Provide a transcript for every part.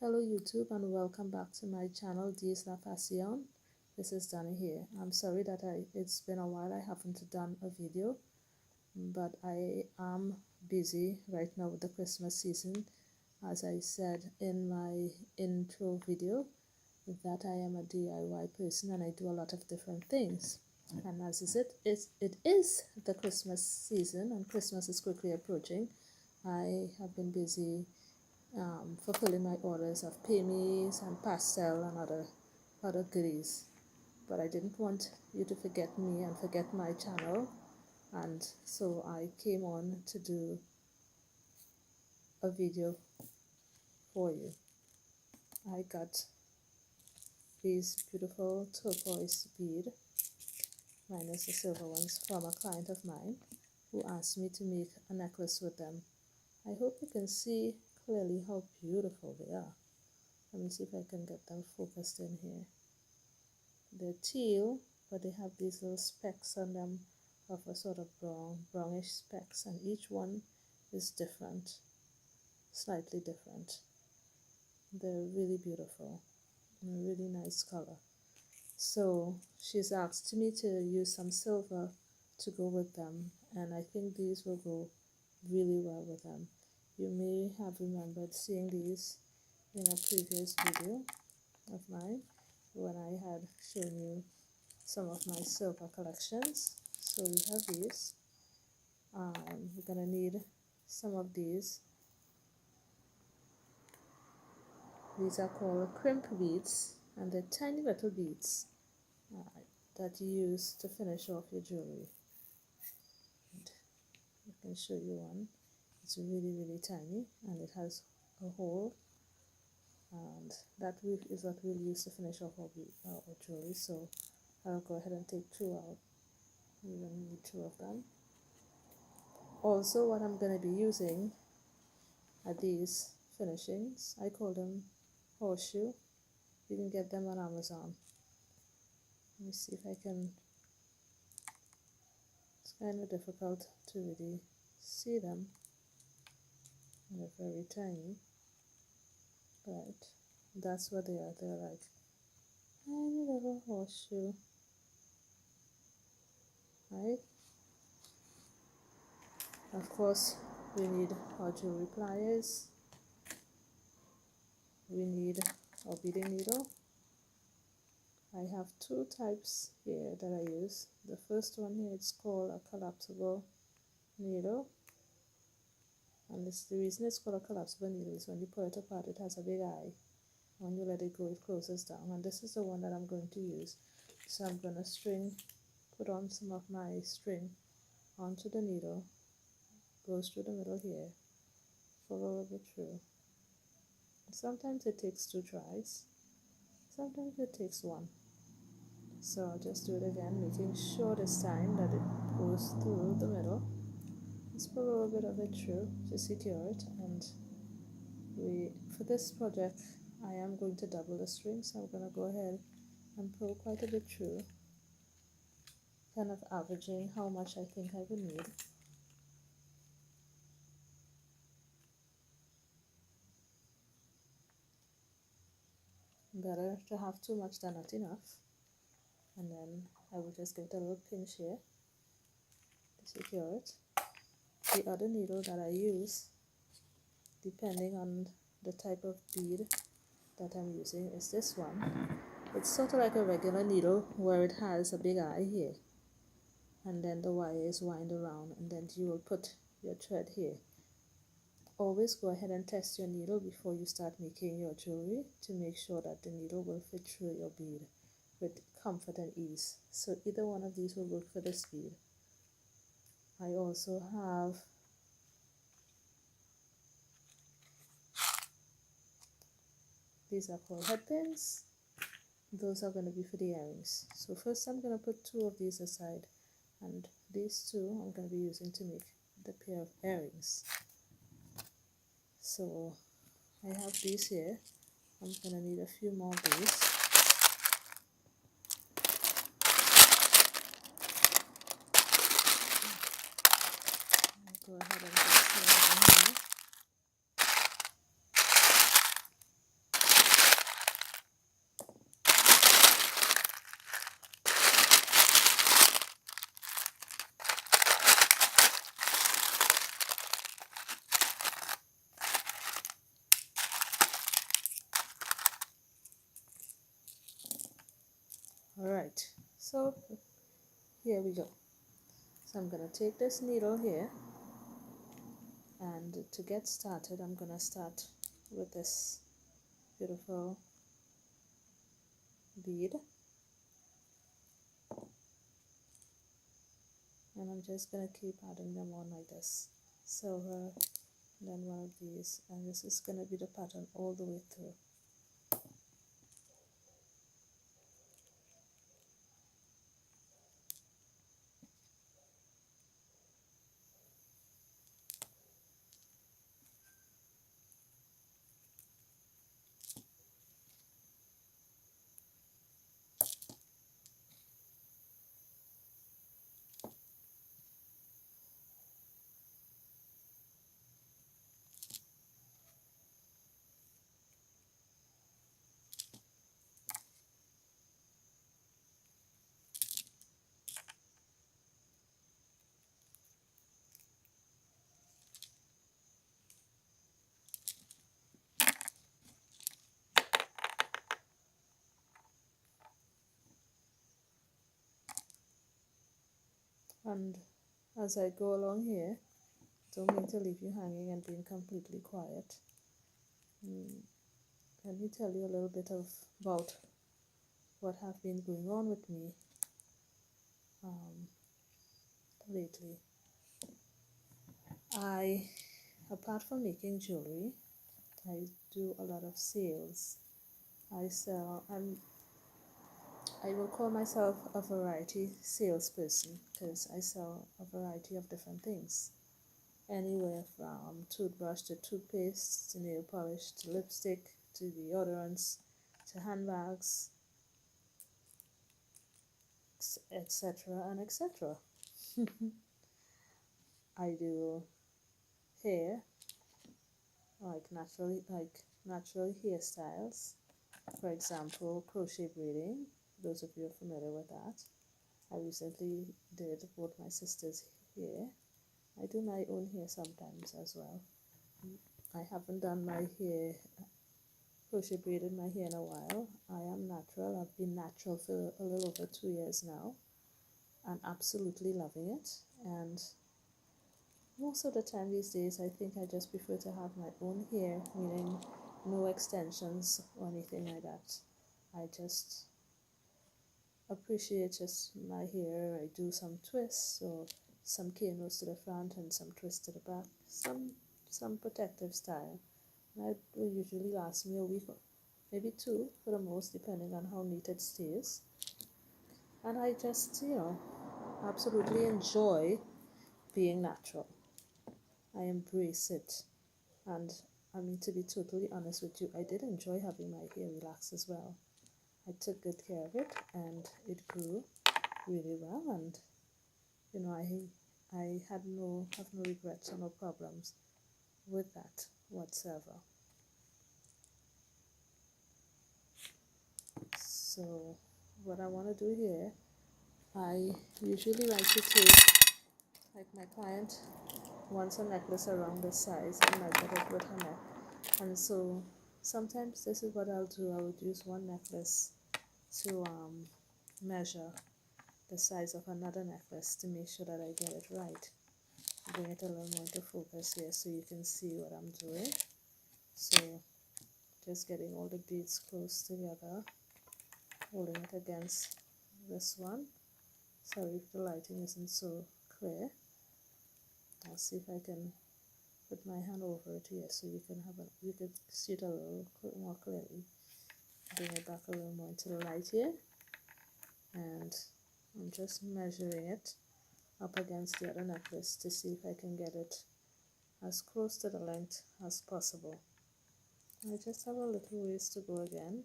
Hello YouTube and welcome back to my channel Facion. This is Danny here. I'm sorry that it's been a while I haven't done a video, but I am busy right now with the Christmas season. As I said in my intro video that I am a DIY person and I do a lot of different things. And as it is the Christmas season and Christmas is quickly approaching, I have been busy fulfilling my orders of PMEs and pastel and other goodies. But I didn't want you to forget me and forget my channel, and so I came on to do a video for you. I got these beautiful turquoise bead, minus the silver ones, from a client of mine who asked me to make a necklace with them. I hope you can see clearly how beautiful they are. Let me see if I can get them focused in here. They're teal, but they have these little specks on them of a sort of brownish specks, and each one is different, slightly different. They're really beautiful and a really nice color. So she's asked me to use some silver to go with them, and I think these will go really well with them. You may have remembered seeing these in a previous video of mine when I had shown you some of my silver collections. So we have these. We're going to need some of these. These are called crimp beads, and they're tiny little beads that you use to finish off your jewelry. And I can show you one. It's really tiny, and it has a hole, and that is what we'll use to finish off our jewelry. So I'll go ahead and take two out. We're going to need two of them. Also, what I'm going to be using are these finishings. I call them horseshoe. You can get them on Amazon. Let me see if I can. It's kind of difficult to really see them. They're very tiny, but that's what they are. They're like tiny little horseshoe, right? Of course, we need our jewelry pliers. We need our beading needle. I have two types here that I use. The first one here, it's called a collapsible needle. And the reason it's called a collapsible needle is when you pull it apart, it has a big eye. When you let it go, it closes down. And this is the one that I'm going to use. So I'm going to put on some of my string onto the needle, goes through the middle here, follow a little bit through. Sometimes it takes 2 tries, sometimes it takes 1. So I'll just do it again, making sure this time that it goes through the middle. Just pull a little bit of it through to secure it, and for this project I am going to double the string, so I'm going to go ahead and pull quite a bit through, kind of averaging how much I think I will need. Better to have too much than not enough. And then I will just give it a little pinch here to secure it. The other needle that I use, depending on the type of bead that I'm using, is this one. It's sort of like a regular needle where it has a big eye here, and then the wire is wound around, and then you will put your thread here. Always go ahead and test your needle before you start making your jewelry to make sure that the needle will fit through your bead with comfort and ease. So either one of these will work for this bead. I also have these are called head pins. Those are going to be for the earrings. So first I'm going to put 2 of these aside, and these 2 I'm going to be using to make the pair of earrings. So I have these here. I'm going to need a few more of these. Go ahead and just slide them here. Alright, so here we go. So I'm going to take this needle here, and to get started I'm going to start with this beautiful bead, and I'm just going to keep adding them on like this. Silver, then one of these, and this is going to be the pattern all the way through. And as I go along here, don't mean to leave you hanging and being completely quiet. Let me tell you a little bit about what have been going on with me lately. Apart from making jewelry, I do a lot of sales. I sell, I will call myself a variety salesperson because I sell a variety of different things. Anywhere from toothbrush to toothpaste to nail polish to lipstick to deodorants to handbags, etc. and etc. I do hair, like natural hairstyles. For example, crochet braiding. Those of you are familiar with that. I recently did both my sister's hair. I do my own hair sometimes as well. I haven't done my hair, crochet braided my hair in a while. I am natural. I've been natural for a little over 2 years now and absolutely loving it. And most of the time these days, I think I just prefer to have my own hair, meaning no extensions or anything like that. I just appreciate just my hair. I do some twists or some K-notes to the front and some twists to the back, some protective style. And that will usually last me a week or maybe two for the most, depending on how neat it stays. And I just, absolutely enjoy being natural. I embrace it. And I mean, to be totally honest with you, I did enjoy having my hair relaxed as well. I took good care of it and it grew really well, and I have no regrets or no problems with that whatsoever. So what I want to do here, I usually like to take, like my client wants a necklace around this size and measure it with her neck, and so sometimes this is what I'll do. I would use one necklace to measure the size of another necklace to make sure that I get it right. Bring it a little more into focus here so you can see what I'm doing. So just getting all the beads close together, holding it against this one. Sorry if the lighting isn't so clear. I'll see if I can put my hand over it here so you can see it a little more clearly. Bring it back a little more into the light here, and I'm just measuring it up against the other necklace to see if I can get it as close to the length as possible. I just have a little ways to go again.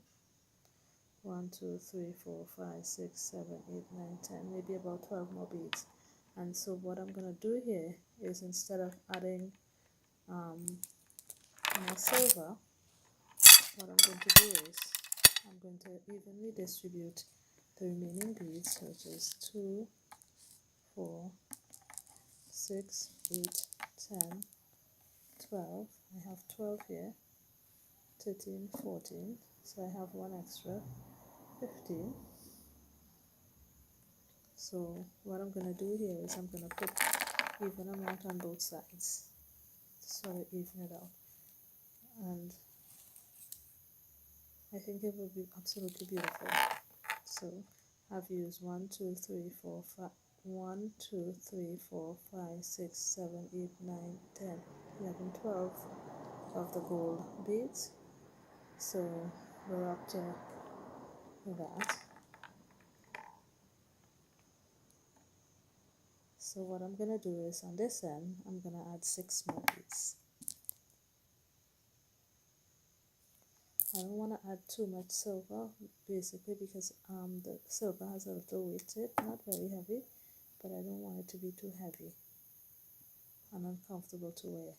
1, 2, 3, 4, 5, 6, 7, 8, 9, 10, maybe about 12 more beads. And so what I'm going to do here is, instead of adding more silver, what I'm going to do is I'm going to evenly distribute the remaining beads, which is 2, 4, 6, 8, 10, 12. I have 12 here, 13, 14, so I have one extra, 15, So what I'm going to do here is I'm going to put even amount on both sides to sort of even it out, and I think it will be absolutely beautiful. So I've used 1 2 3 4 5 1 2 3 4 5 6 7 8 9 10 11 12 of the gold beads. So we're up to that. So what I'm going to do is on this end I'm going to add 6 more beads. I don't want to add too much silver, basically because the silver has a little weight to it, not very heavy, but I don't want it to be too heavy and uncomfortable to wear.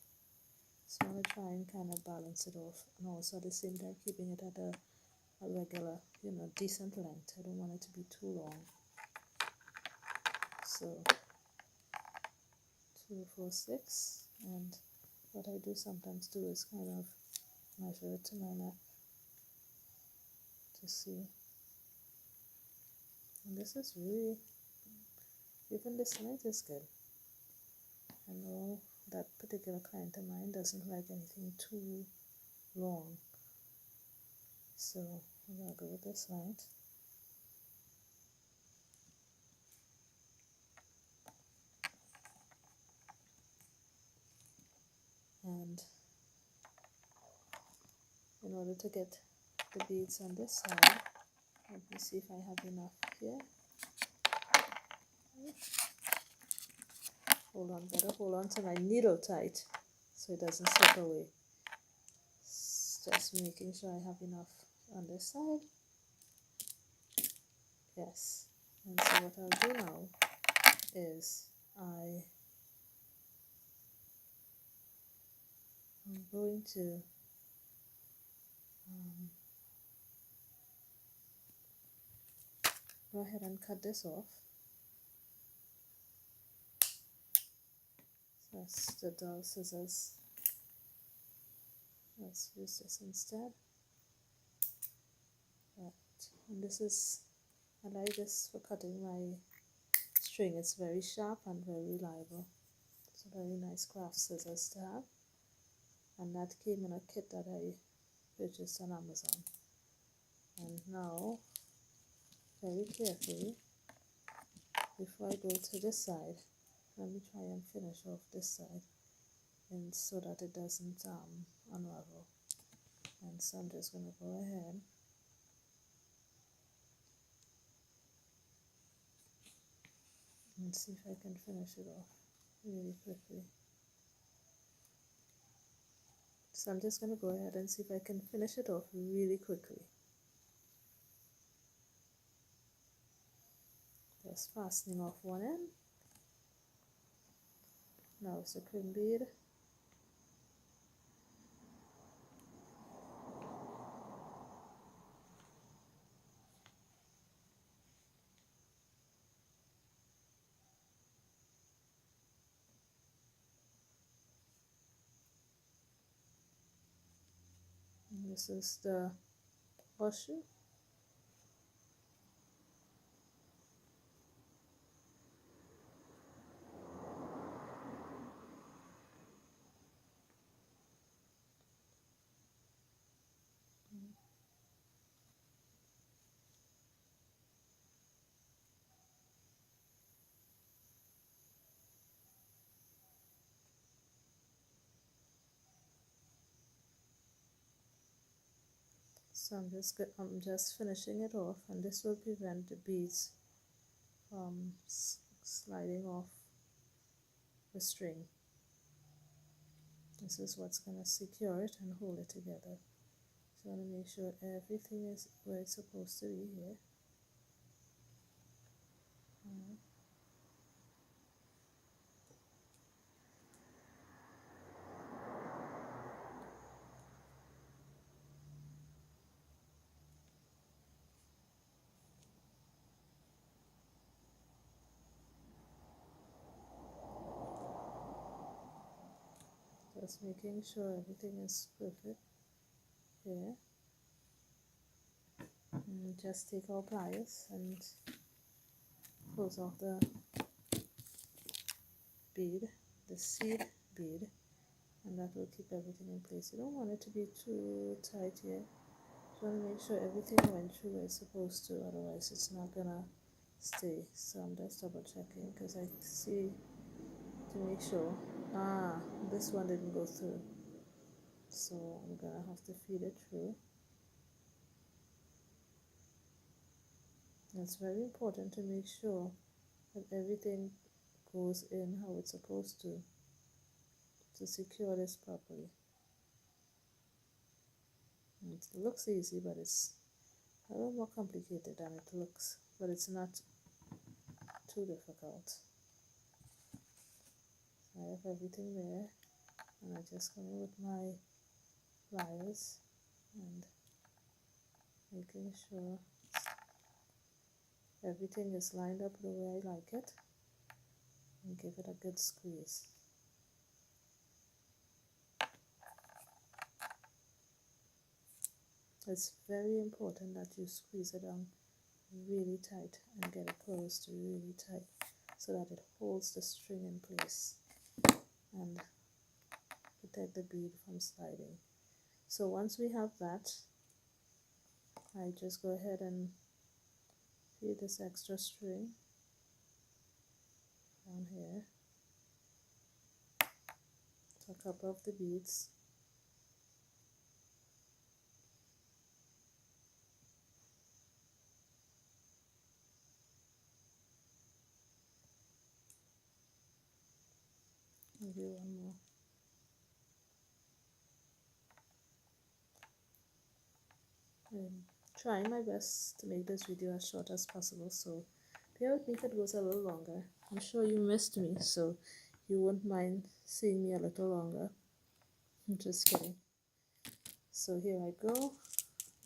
So I'm going to try and kind of balance it off, and also at the same time keeping it at a regular, decent length. I don't want it to be too long. So 2 4 6, and what I do sometimes do is kind of measure it to my neck to see. And this is really, even this length is good. I know that particular client of mine doesn't like anything too long, so I'm going to go with this length. And in order to get the beads on this side, let me see if I have enough here. Better hold on to my needle tight so it doesn't slip away. Just making sure I have enough on this side. Yes. And so what I'll do now is I'm going to go ahead and cut this off. That's the dull scissors. Let's use this instead. Right. And this is, I like this for cutting my string. It's very sharp and very reliable. It's a very nice craft scissors to have. And that came in a kit that I purchased on Amazon. And now, very carefully, before I go to this side, let me try and finish off this side, and so that it doesn't unravel. And so I'm just going to go ahead and see if I can finish it off really quickly. So I'm just going to go ahead and see if I can finish it off really quickly. Just fastening off one end. Now it's a cream bead. And this is the horseshoe. So I'm just finishing it off, and this will prevent the beads from sliding off the string. This is what's going to secure it and hold it together. So I want to make sure everything is where it's supposed to be here. Just making sure everything is perfect here. And just take our pliers and close off the bead, the seed bead, and that will keep everything in place. You don't want it to be too tight here. You want to make sure everything went through where it's supposed to, otherwise it's not gonna stay. So I'm just double checking because I see to make sure. This one didn't go through, so I'm gonna have to feed it through. It's very important to make sure that everything goes in how it's supposed to secure this properly. It looks easy, but it's a little more complicated than it looks, but it's not too difficult. So I have everything there, and I just come in with my pliers and making sure everything is lined up the way I like it, and give it a good squeeze. It's very important that you squeeze it down really tight and get it closed really tight so that it holds the string in place and protect the bead from sliding. So once we have that, I just go ahead and feed this extra string down here to a couple of the beads. Maybe one more. I'm trying my best to make this video as short as possible, so bear with me if it goes a little longer. I'm sure you missed me, so you won't mind seeing me a little longer. I'm just kidding. So here I go,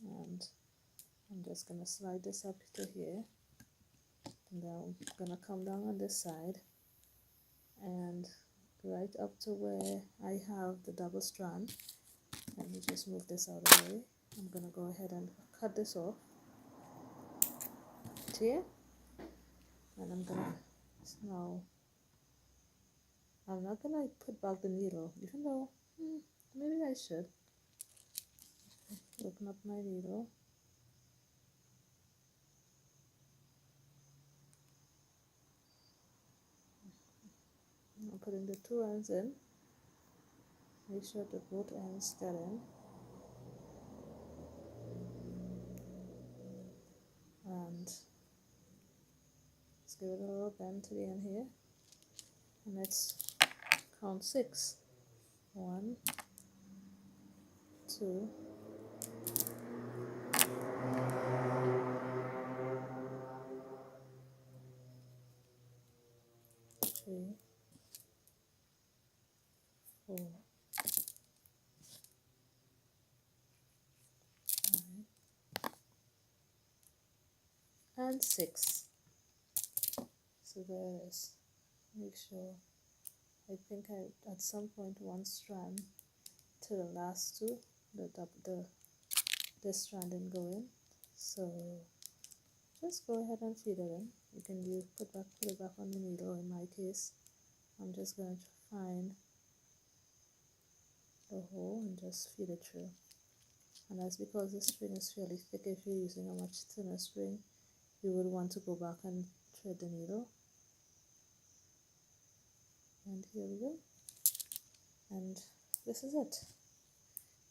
and I'm just gonna slide this up to here, and then I'm gonna come down on this side and right up to where I have the double strand. Let me just move this out of the way. I'm gonna go ahead and cut this off here, and I'm gonna now, I'm not gonna put back the needle, even though maybe I should. Open up my needle. I'm putting the two ends in. Make sure that both ends get in. And let's give it a little bend to the end here. And let's count 6. 1, 2, 3, 4, 5, and 6. So there it is. Make sure, I think I at some point one strand to the last two, this strand didn't go in, so just go ahead and feed it in. You can put it back on the needle. In my case, I'm just going to find the hole and just feed it through. And that's because the string is fairly thick. If you're using a much thinner string, you would want to go back and thread the needle. And here we go. And this is it.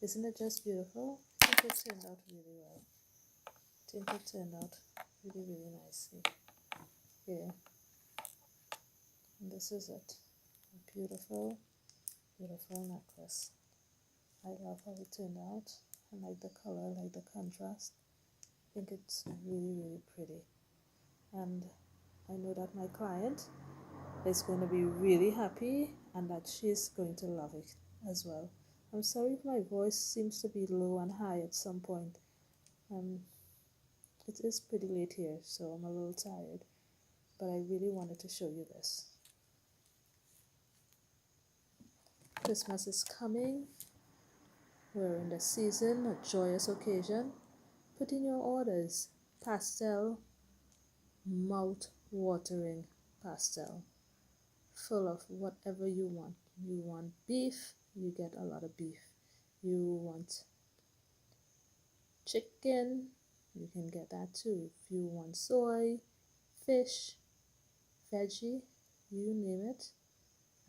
Isn't it just beautiful? I think it turned out really well. I think it turned out really, really nicely. Here. And this is it. A beautiful, beautiful necklace. I love how it turned out. I like the color, I like the contrast. I think it's really, really pretty. And I know that my client is going to be really happy and that she's going to love it as well. I'm sorry if my voice seems to be low and high at some point. It is pretty late here, so I'm a little tired, but I really wanted to show you this. Christmas is coming. We're in the season, a joyous occasion. Put in your orders. Pastel mouth watering pastel full of whatever you want. You want beef, you get a lot of beef. You want chicken, you can get that too. If you want soy, fish, veggie, you name it,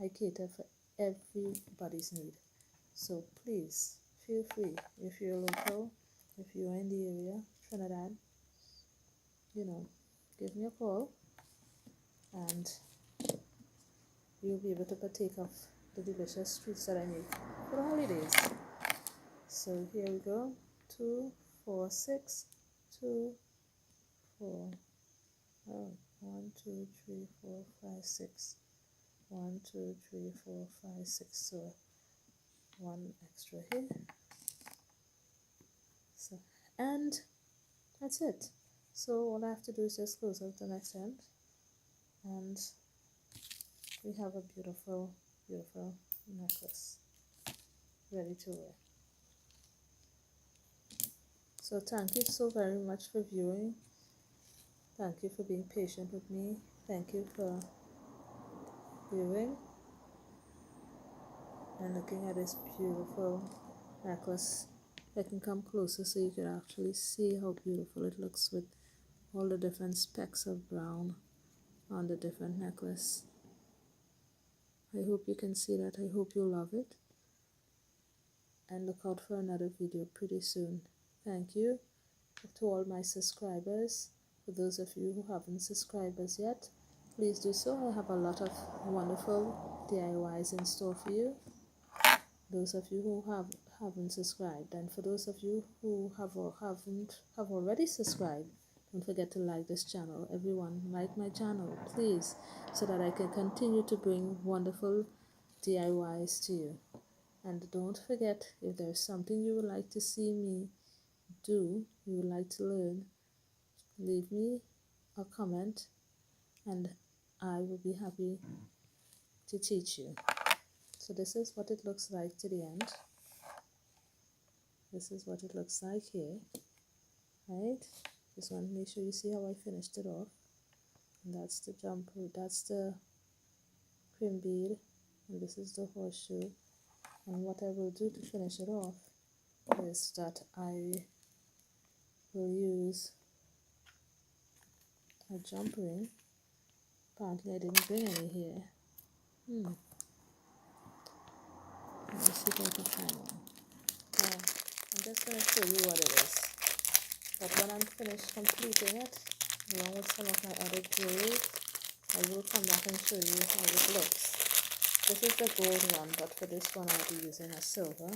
I cater for everybody's need. So please feel free, if you're local, if you're in the area, Trinidad, give me a call and you'll be able to partake of the delicious treats that I make for the holidays. So here we go. 2, 4, 6, 2, 4. Oh, 1, 2, 3, 4, 5, 6. 1, 2, 3, 4, 5, 6. So one extra here. So, and that's it. So all I have to do is just close out the next end, and we have a beautiful, beautiful necklace ready to wear. So thank you so very much for viewing. Thank you for being patient with me. Thank you for viewing and looking at this beautiful necklace. I can come closer so you can actually see how beautiful it looks with all the different specks of brown on the different necklace. I hope you can see that. I hope you love it. And look out for another video pretty soon. Thank you to all my subscribers. For those of you who haven't subscribed as yet, please do so. I have a lot of wonderful DIYs in store for you. Those of you who haven't subscribed, and for those of you who have already subscribed, don't forget to like this channel. Everyone, like my channel, please, so that I can continue to bring wonderful DIYs to you. And don't forget, if there's something you would like to see me do, you would like to learn, leave me a comment and I will be happy to teach you. So this is what it looks like to the end. This is what it looks like here. Right? Just want to make sure you see how I finished it off. And that's the jumper, that's the cream bead, and this is the horseshoe. And what I will do to finish it off is that I will use a jump ring. Apparently I didn't bring any here. Let me see if I can find one. I'm just going to show you what it is. But when I'm finished completing it, along with some of my other jewelry, I will come back and show you how it looks. This is the gold one, but for this one I'll be using a silver.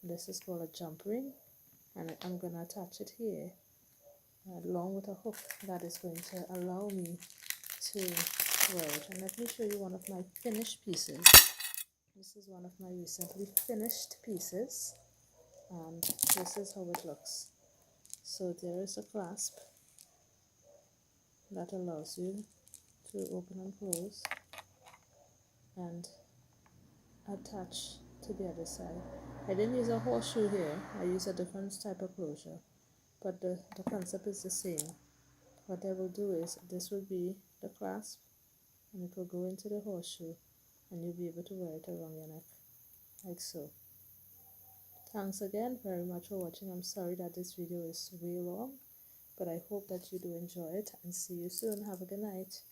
This is called a jump ring, and I'm going to attach it here along with a hook that is going to allow me to wear it. And let me show you one of my finished pieces. This is one of my recently finished pieces, and this is how it looks. So there is a clasp that allows you to open and close and attach to the other side. I didn't use a horseshoe here, I used a different type of closure, but the concept is the same. What I will do is, this will be the clasp and it will go into the horseshoe and you'll be able to wear it around your neck like so. Thanks again very much for watching. I'm sorry that this video is way long, but I hope that you do enjoy it, and see you soon. Have a good night.